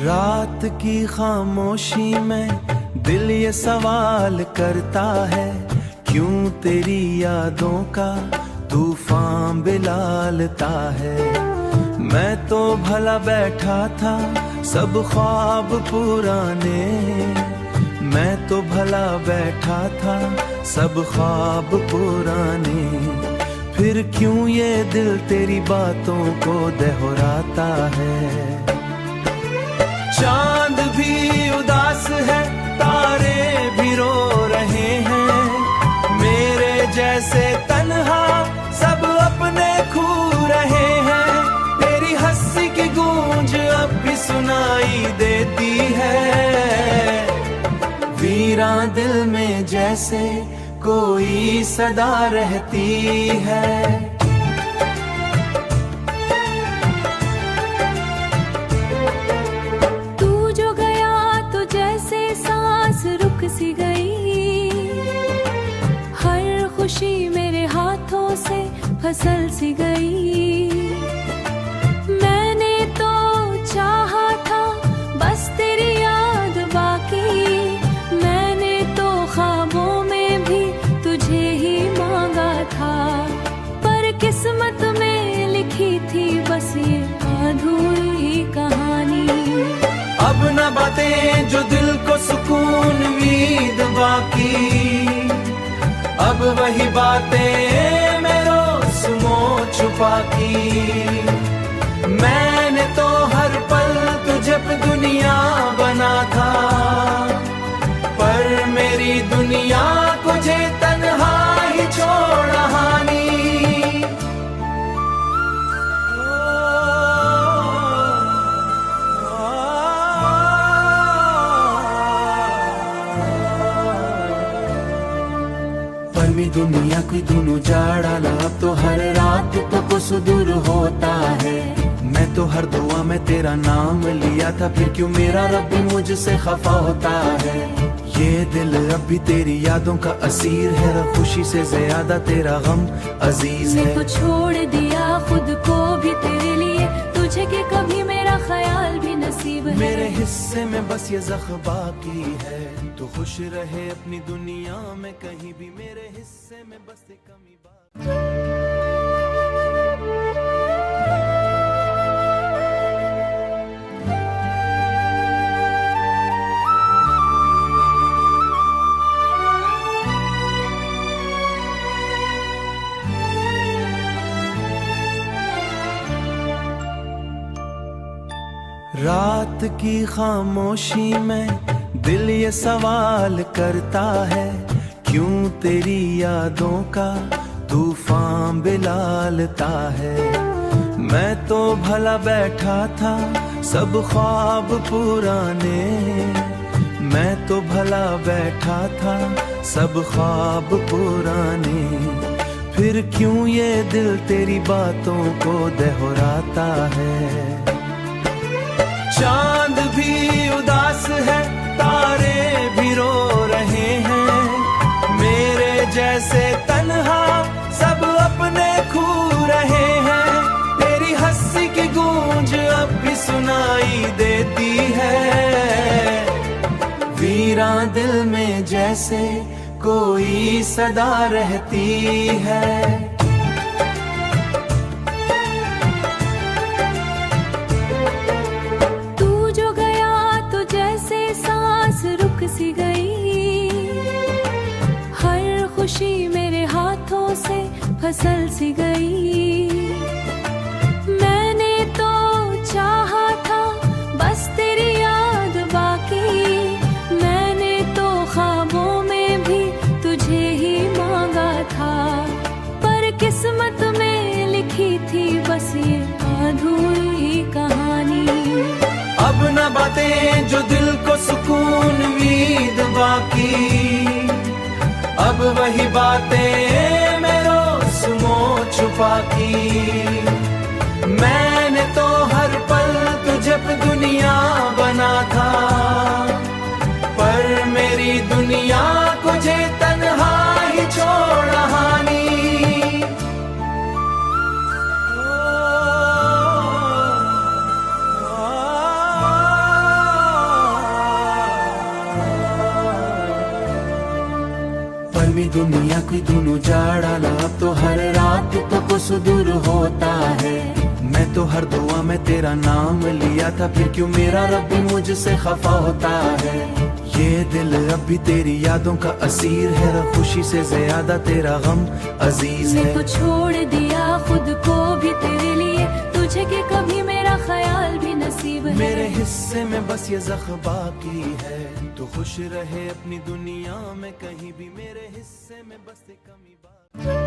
रात की खामोशी में दिल ये सवाल करता है, क्यों तेरी यादों का तूफान बिलालता है। मैं तो भला बैठा था सब ख्वाब पुराने, मैं तो भला बैठा था सब ख्वाब पुराने, फिर क्यों ये दिल तेरी बातों को दोहराता है। चांद भी उदास है, तारे भी रो रहे हैं, मेरे जैसे तन्हा सब अपने खो रहे हैं। तेरी हंसी की गूंज अब भी सुनाई देती है, वीरान दिल में जैसे कोई सदा रहती है। सी गई हर खुशी मेरे हाथों से फसल सी गई। मैंने तो चाहा था बस तेरी याद बाकी, मैंने तो ख्वाबों में भी तुझे ही मांगा था, पर किस्मत में लिखी थी बस ये अधूरी कहानी। अब न बातें जो दिल को सुकून नींद बाकी, अब वही बातें मेरो सुनो छुपा की। मैंने तो हर पल तुझे पे दुनिया बना था, पर मेरी दुनिया तुझे तन्हा ही छोड़ रहानी। दुनिया की दोनों जाड़ाला, अब तो हर रात तो को सुदूर होता है। मैं तो हर दुआ में तेरा नाम लिया था, फिर क्यों मेरा रब भी मुझसे खफा होता है। ये दिल अब भी तेरी यादों का असीर है, खुशी से ज्यादा तेरा गम अजीज है। मैं छोड़ दिया खुद को भी तेरे लिए, तुझे के कभी मेरा ख्याल भी नसीब है। मेरे हिस्से में बस ये ज़ख्म बाकी है, तू खुश रहे अपनी दुनिया में कहीं भी, मेरे हिस्से में बस एक कमी बाकी। रात की खामोशी में दिल ये सवाल करता है, क्यों तेरी यादों का तूफान बिलालता है। मैं तो भला बैठा था सब ख्वाब पुराने, मैं तो भला बैठा था सब ख्वाब पुराने, फिर क्यों ये दिल तेरी बातों को दोहराता है। चांद भी उदास है, तारे भी रो रहे हैं, मेरे जैसे तन्हा सब अपने खो रहे हैं। तेरी हंसी की गूंज अब भी सुनाई देती है, वीरान दिल में जैसे कोई सदा रहती है। सी गई हर खुशी मेरे हाथों से फसल सी गई। मैंने तो चाहा था बस तेरी याद बाकी, मैंने तो ख्वाबों में भी तुझे ही मांगा था, पर किस्मत में लिखी थी बस ये अधूरी कहानी। अब न बातें जो दिल को सुकून नींद बाकी, अब वही बातें मेरो सुनो छुपा की। मैंने तो हर पल तुझे पे दुनिया बना था, पर मेरी दुनिया तुझे तन्हा ही छोड़ रहानी। दुनिया कोई दोनों जा डाला, अब तो हर रात तो कुछ दूर होता है। मैं तो हर दुआ में तेरा नाम लिया था, फिर क्यों मेरा रब भी मुझसे खफा होता है। ये दिल अब भी तेरी यादों का असीर है, खुशी से ज्यादा तेरा गम अजीज है। मैं तो छोड़ दिया खुद को भी तेरे लिए, तुझे कि कभी मेरा ख्याल भी नसीब है। मेरे हिस्से में बस ये ज़ख्म बाकी है, तू खुश रहे अपनी दुनिया में कहीं भी, मेरे हिस्से में बस एक कमी बाकी।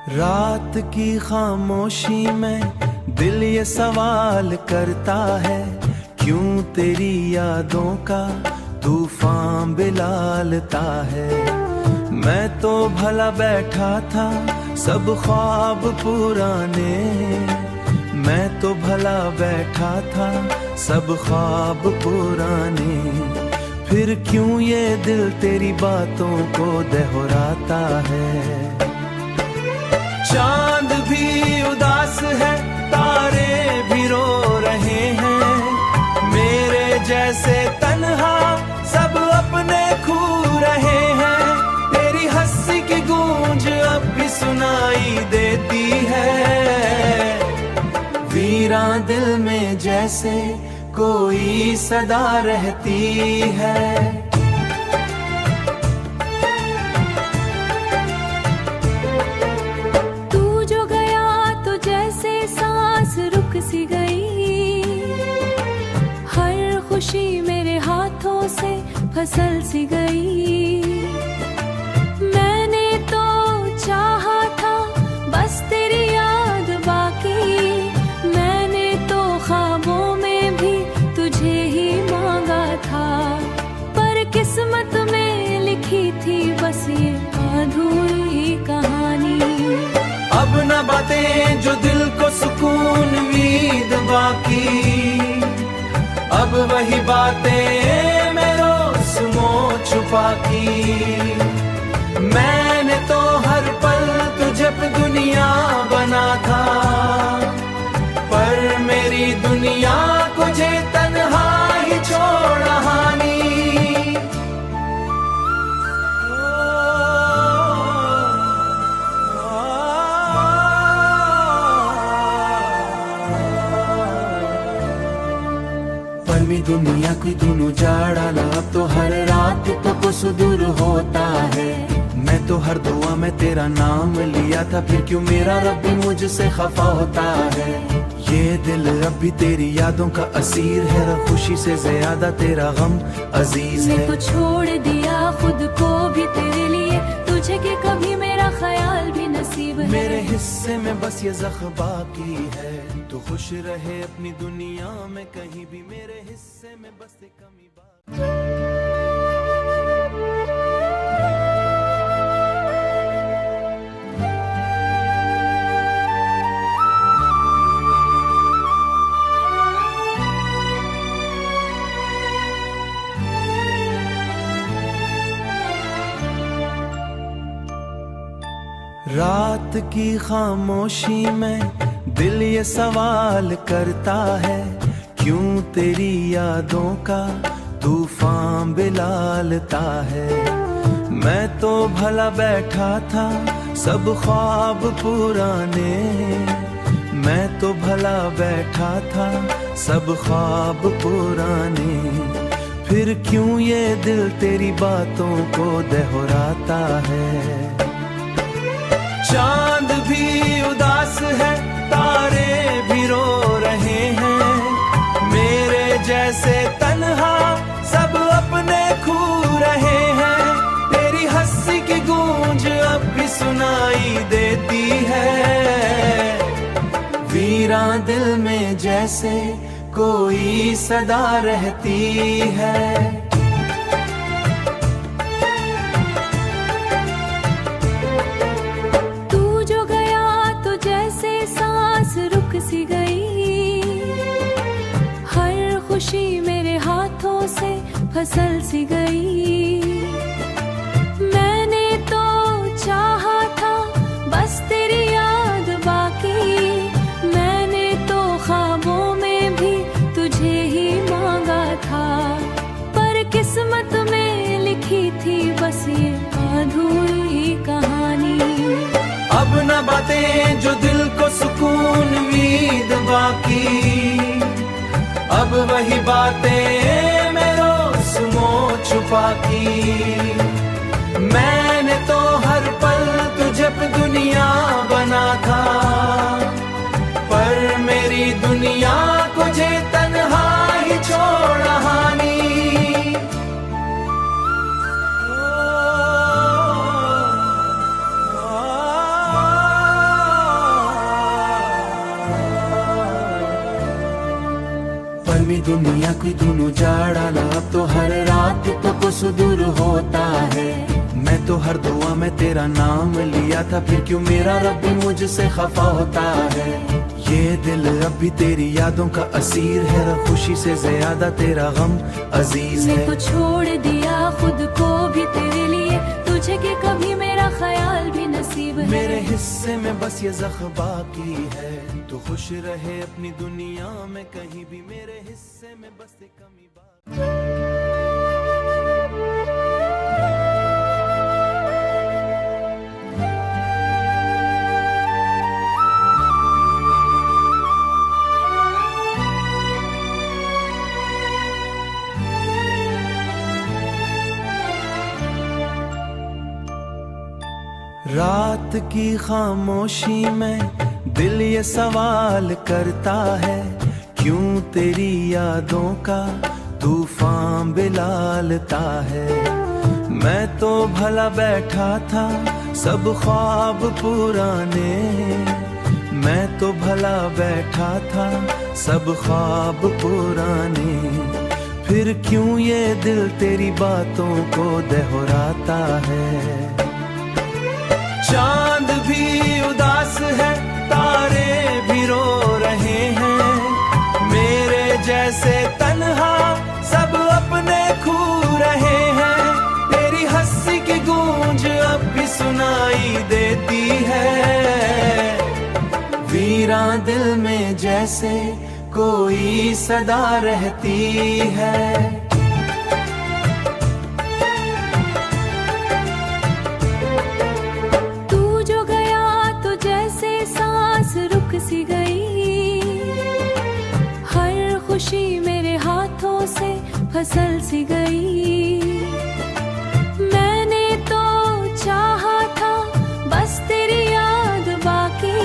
रात की खामोशी में दिल ये सवाल करता है, क्यों तेरी यादों का तूफान बिलालता है। मैं तो भला बैठा था सब ख्वाब पुराने, मैं तो भला बैठा था सब ख्वाब पुराने, फिर क्यों ये दिल तेरी बातों को दोहराता है। चांद भी उदास है, तारे भी रो रहे हैं, मेरे जैसे तन्हा सब अपने खो रहे हैं। तेरी हंसी की गूंज अब भी सुनाई देती है, वीरां दिल में जैसे कोई सदा रहती है। सी गई हर खुशी मेरे हाथों से फसल सी गई। मैंने तो चाहा था बस तेरी याद बाकी, मैंने तो ख्वाबों में भी तुझे ही मांगा था, पर किस्मत में लिखी थी बस ये अधूरी कहानी। अब न बातें जो दिल को सुकून उम्मीद बाकी, अब वही बातें मैं रोज छुपा की। मैंने तो हर पल तुझे पे दुनिया बना था, पर मेरी दुनिया तुझे तन्हा ही छोड़ हानी। दुनिया कोई दोनों जा डाला, अब तो हर रात तो कुछ दूर होता है। मैं तो हर दुआ में तेरा नाम लिया था, फिर क्यों मेरा रब भी मुझसे खफा होता है। ये दिल अब भी तेरी यादों का असीर है, खुशी से ज्यादा तेरा गम अजीज है। मैं तो छोड़ दिया खुद को भी तेरे लिए, तुझे कि कभी मेरा ख्याल भी नसीब है। मेरे हिस्से में बस ये ज़ख्म बाकी है, तू खुश रहे अपनी दुनिया में कहीं भी, मेरे हिस्से में बस एक कमी बाकी। रात की खामोशी में दिल ये सवाल करता है, क्यों तेरी यादों का तूफान बिलालता है। मैं तो भला बैठा था सब ख्वाब पुराने, मैं तो भला बैठा था सब ख्वाब पुराने, फिर क्यों ये दिल तेरी बातों को दोहराता है। चांद भी उदास है, तारे भी रो रहे हैं, मेरे जैसे तन्हा सब अपने खो रहे हैं। तेरी हंसी की गूंज अब भी सुनाई देती है, वीरां दिल में जैसे कोई सदा रहती है। सी गई हर खुशी मेरे हाथों से छुपा की। मैंने तो हर पल तुझे पे दुनिया बना था, पर मेरी दुनिया तुझे तन्हा ही छोड़ हानी। मी दुनिया कोई दोनों जाड़ाला, अब तो हर रात तो कुछ दूर होता है। मैं तो हर दुआ में तेरा नाम लिया था, फिर क्यों मेरा रब भी मुझसे खफा होता है। ये दिल अब भी तेरी यादों का असीर है, खुशी से ज्यादा तेरा गम अजीज है। मैं तो छोड़ दिया खुद को भी तेरे लिए, तुझे के कभी मेरा ख्याल भी नसीब है। मेरे हिस्से में बस ये ज़ख्म बाकी है, तू खुश रहे अपनी दुनिया में कहीं भी, मेरे हिस्से में बस एक कमी बाकी। रात की खामोशी में दिल ये सवाल करता है, क्यों तेरी यादों का तूफान बिलालता है। मैं तो भला बैठा था सब ख्वाब पुराने, मैं तो भला बैठा था सब ख्वाब पुराने, फिर क्यों ये दिल तेरी बातों को दोहराता है। चांद भी उदास है, तारे भी रो रहे हैं, मेरे जैसे तन्हा सब अपने खो रहे हैं। तेरी हंसी की गूंज अब भी सुनाई देती है, वीरान दिल में जैसे कोई सदा रहती है। रुक सी गई हर खुशी, मेरे हाथों से फसल सी गई। मैंने तो चाहा था बस तेरी याद बाकी,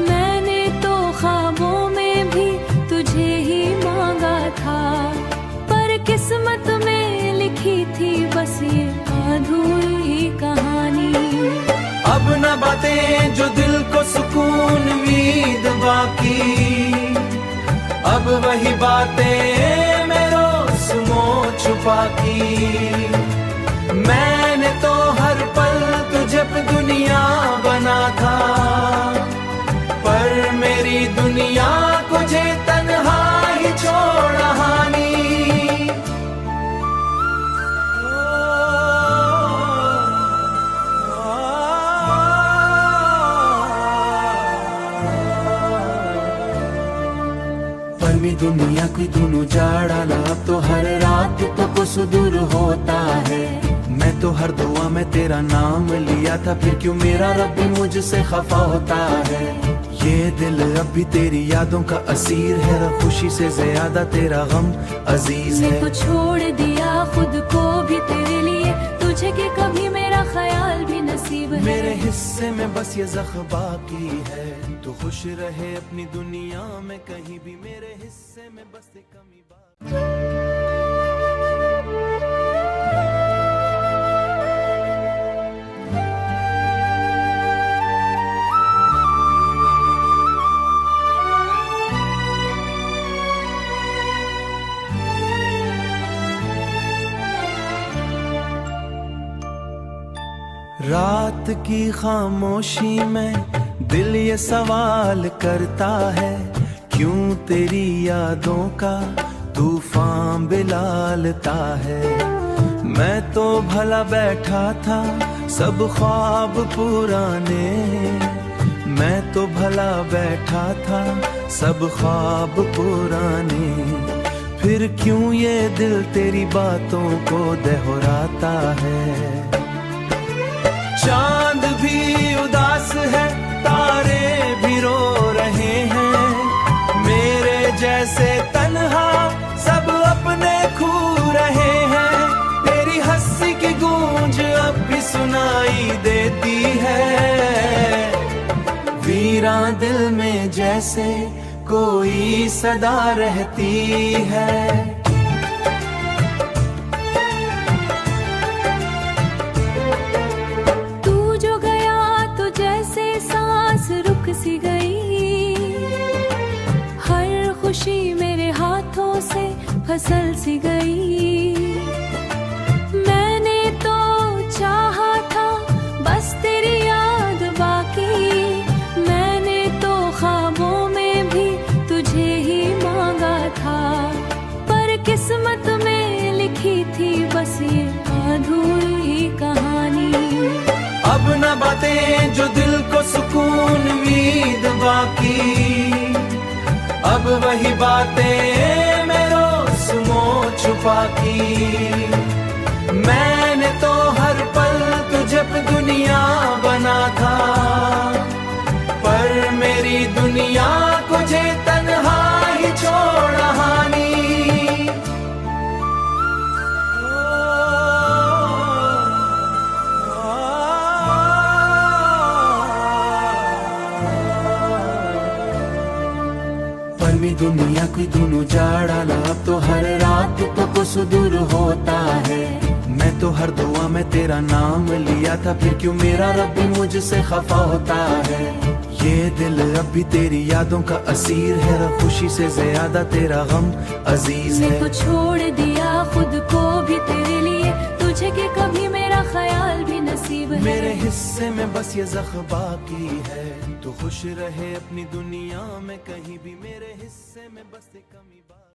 मैंने तो ख्वाबों में भी तुझे ही मांगा था, पर किस्मत में लिखी थी बस ये अधूरी कहानी। अब न बातें जो दिल को सुकून वीद बाकी, अब वही बातें मेरो सुनो छुपा की। मैंने तो हर पल तुझे पे दुनिया बना था, पर मेरी दुनिया तुझे तन्हा ही छोड़ हानी। मी दुनिया कोई दोनों जाड़ाला, अब तो हर रात तो कुछ दूर होता है। मैं तो हर दुआ में तेरा नाम लिया था, फिर क्यों मेरा रब भी मुझसे खफा होता है। ये दिल अब भी तेरी यादों का असीर है, खुशी से ज्यादा तेरा गम अजीज है। मैं तो छोड़ दिया खुद को भी तेरे लिए, तुझे के कभी मेरा ख्याल भी नसीब है। मेरे हिस्से में बस ये ज़ख्म बाकी है, तू खुश रहे अपनी दुनिया में कहीं भी, मेरे हिस्से में बस एक कमी बाकी। रात की खामोशी में दिल ये सवाल करता है, क्यों तेरी यादों का तूफान बिलालता है। मैं तो भला बैठा था सब ख्वाब पुराने, मैं तो भला बैठा था सब ख्वाब पुराने, फिर क्यों ये दिल तेरी बातों को दोहराता है। चांद भी उदास है, तारे भी रो रहे हैं, मेरे जैसे तन्हा सब अपने खो रहे हैं। सुनाई देती है। वीरा दिल में जैसे कोई सदा रहती है। तू जो गया तो जैसे सांस रुक सी गई, हर खुशी मेरे हाथों से फसल सी गई। मैंने तो चाहा था बस तेरी याद बाकी, मैंने तो ख्वाबों में भी तुझे ही मांगा था, पर किस्मत में लिखी थी बस ये अधूरी कहानी। अब न बातें जो दिल को सुकून उम्मीद बाकी, अब वही बातें मैं रोज़ छुपा की। मैंने तो हर पल तुझे पे दुनिया बना था, पर मेरी दुनिया तुझे तन्हा ही छोड़ हानी। मी दुनिया कोई दोनों जाड़ाला, अब तो हर रात तो कुछ दूर होता है। मैं तो हर दुआ में तेरा नाम लिया था, फिर क्यों मेरा रब भी मुझसे खफा होता है। ये दिल अब भी तेरी यादों का असीर है, खुशी से ज्यादा तेरा गम अजीज है। मैं तो छोड़ दिया खुद को भी तेरे लिए, तुझे के कभी मेरा ख्याल भी नसीब है। मेरे हिस्से में बस ये ज़ख्म बाकी है, तू खुश रहे अपनी दुनिया में कहीं भी, मेरे हिस्से में बस एक कमी।